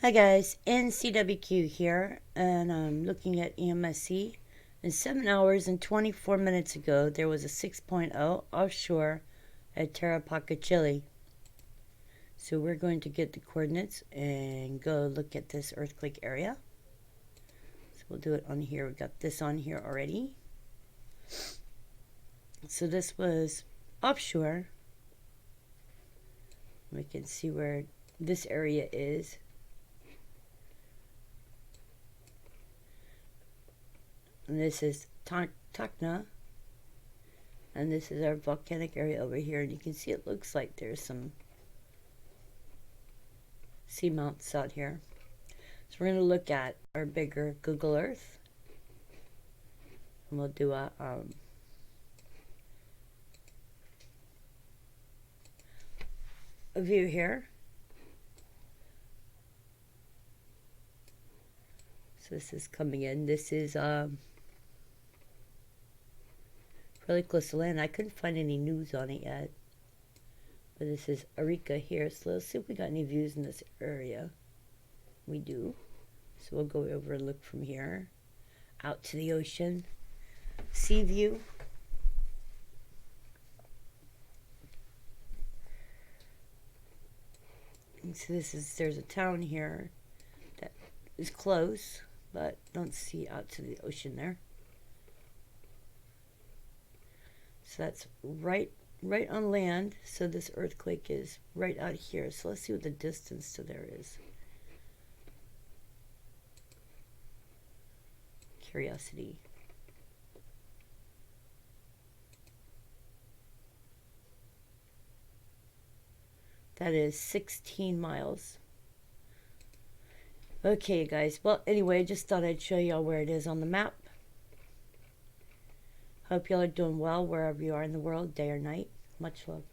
Hi guys, NCWQ here, and I'm looking at EMSC. And 7 hours and 24 minutes ago, there was a 6.0 offshore at Tarapaca, Chile. So we're going to get the coordinates and go look at this earthquake area. So we'll do it on here. We got this on here already. So this was offshore. We can see where this area is. And this is Tacna, and this is our volcanic area over here, and you can see it looks like there's some seamounts out here. So we're going to look at our bigger Google Earth, and we'll do a view here. So this is coming in. This is really close to land. I couldn't find any news on it yet, but this is Arica here. So let's see if we got any views in this area. We do. So we'll go over and look from here out to the ocean. Sea view. And so there's a town here that is close, but don't see out to the ocean there. So that's right on land. So this earthquake is right out here. So let's see what the distance to there is. Curiosity. That is 16 miles. Okay, guys. Well, anyway, just thought I'd show y'all where it is on the map. Hope y'all are doing well wherever you are in the world, day or night. Much love.